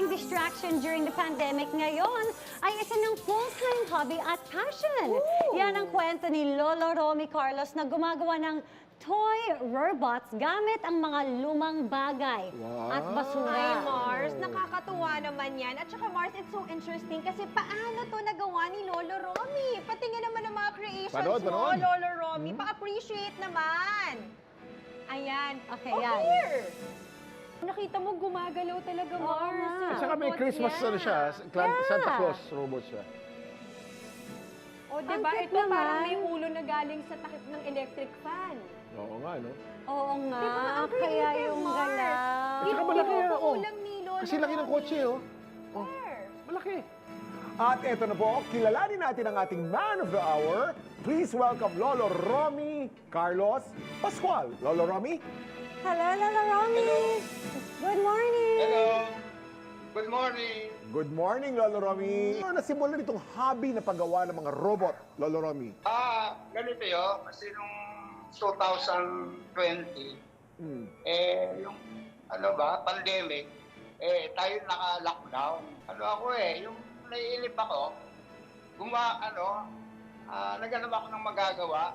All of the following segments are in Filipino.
naging distraction during the pandemic ngayon ay isa ng full-time hobby at passion. Yan ang kwento ni Lolo Romy Carlos na gumagawa ng toy robots gamit ang mga lumang bagay at basura. Hi, Mars. Nakakatuwa naman yan. At saka, Mars, it's so interesting kasi paano to nagawa ni Lolo Romy? Patingin naman ang mga creations mo, Lolo Romy. Pa-appreciate naman. Ayan. Okay, yan. Here. Nakita mo, gumagalaw talaga, Mars. nga. At saka may Christmas ano siya, Santa Claus robot siya. O, diba? cute Ito parang naman. may ulo na galing sa takip ng electric fan. Oo nga, no? Oo nga, Diba? Ang kaya creative, yung Mars. galaw. At saka malaki yan, oh. Ulam ni Lolo Kasi laki ng Romy. kotse, oh. There. Malaki. At eto na po, kilalanin natin ang ating Man of the Hour. Please welcome Lolo Romy Carlos Pascual. Lolo Romy? Hello, Lolo Romy. Good morning. Hello. Good morning. Good morning, Lolo Romy. Ano nasimulan itong hobby na paggawa ng mga robot, Lolo Romy? Ganito yun. Kasi nung 2020, yung pandemic, tayo naka-lockdown. Yung naiinip ako, naghanap ako ng magagawa.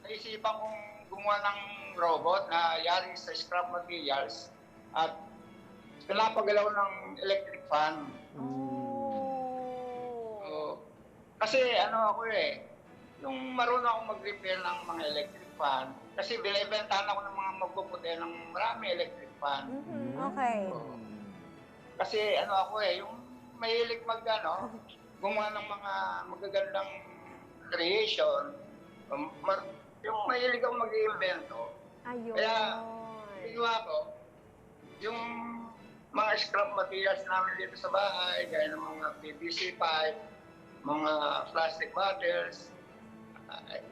Naisipan kong gumawa ng robot na yari sa scrap materials at pinapagalaw ng electric fan. Kasi yung marunong akong mag-repair ng mga electric fan, kasi binibentahan ako ng mga magpuputi ng marami electric fan. Okay. Kasi yung mahilig gumawa ng mga magagandang creation, yung mahilig akong mag-iimbento. Ayun. Kaya, ginawa ko, yung mga scrap materials namin dito sa bahay, gaya ng mga PVC pipe, mga plastic bottles,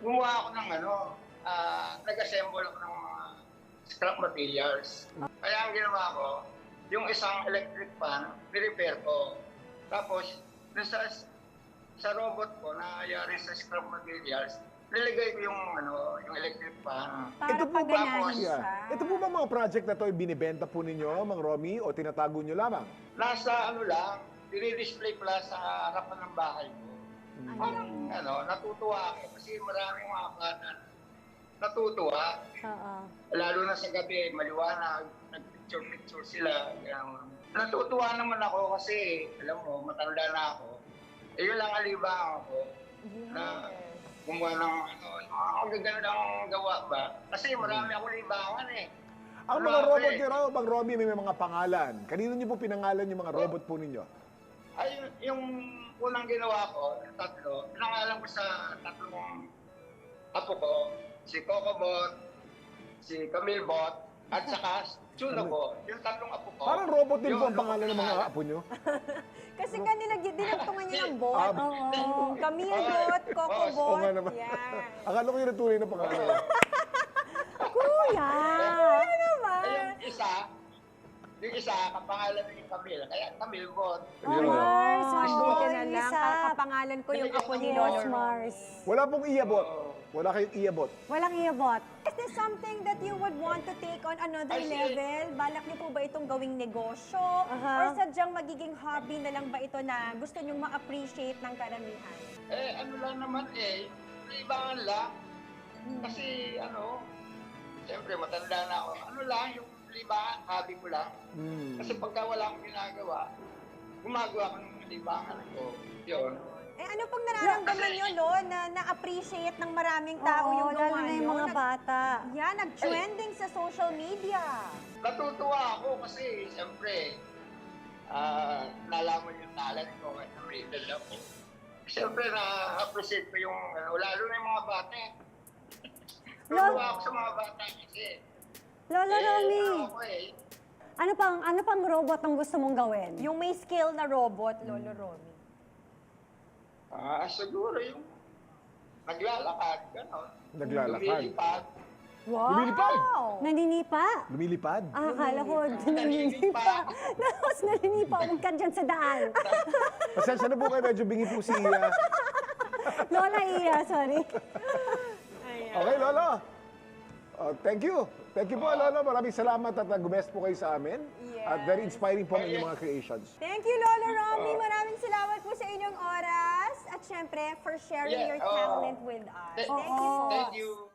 gumawa ako ng nag-assemble ako ng mga scrap materials. Kaya ang ginawa ko, yung isang electric fan, ni-repair ko. Tapos, sa robot ko na yari sa scrap materials, niligay ko yung electric fan. Para Ito po ba, paganahin siya. Ito po ba mga project na to ay binibenta po ninyo, Mang Romy, o tinatago nyo lamang? Nasa dinidisplay ko lang sa harapan ng bahay ko. Parang natutuwa ako kasi maraming mga bata natutuwa. Oo. Lalo na sa gabi, maliwanag, nag-picture-picture sila. Natutuwa naman ako kasi, alam mo, matanda na ako. Yun lang alibang ako na gumawa ng magagandang gawa ba. Kasi marami ako libangan eh. Ang mga robot nyo raw, Mang Romy, may mga pangalan. Kanino nyo po pinangalan yung mga robot po ninyo? Ay, yung unang ginawa ko, yung tatlo, pinangalan ko sa tatlong apo ko, si Cocobot, si Camilbot, at saka Chunobot. Yung tatlong apo ko. Parang robot din po ang pangalan ng mga apo nyo. Kasi kanila dinagtungan niya ng bot. Camilbot, Oo Cocobot. nga naman. Yan. Akala ko yung tunay na pangalan. Kuya! Yung isa, kapangalan ni Camille, kaya Camilbot. Mars, Gusto mo ka na lang. Lisa. Kapangalan ko yung apo ni Yes, Lolo Mars. Wala pong iabot. Wala kayong iabot. Walang iabot. Is this something that you would want to take on another level? Balak niyo po ba itong gawing negosyo? Or sadyang magiging hobby na lang ba ito na gusto niyong ma-appreciate ng karamihan? Lang naman libangan lang. Kasi siyempre matanda na ako. Yung libangan, hobby ko lang. Kasi pagka wala akong ginagawa, gumagawa ko ng libangan ko. Yun. Ano pong nararamdaman niyo, Lo, na na-appreciate ng maraming tao Oo, yung lalo gawa na niyo? yung mga bata. Yan, nag-trending sa social media. Natutuwa ako kasi siyempre, nalaman yung talent ko at na-riddle ako. Siyempre, na-appreciate ko yung, lalo na yung mga bata. Natutuwa ako sa mga bata kasi. Lolo Romy, Ako ano pang robot ang gusto mong gawin? Yung may skill na robot, Lolo Romy. Siguro yung naglalakad, gano'n. Naglalakad? Lumilipad. Wow! Lumilipad? Naninipa? Lumilipad? Akala ko naninipa. Tapos naninipa, huwag ka dyan sa daan. Pasensya na po kayo, medyo bingi po si Iya. Lola Iya, sorry. Okay, Lolo. Thank you. Thank you po, Lolo. Maraming salamat at nag-best po kayo sa amin. At very inspiring po ang inyong mga creations. Thank you, Lolo Romy. Maraming salamat po sa inyong oras. At syempre, for sharing Yeah, your talent with us. Thank you po. Thank you.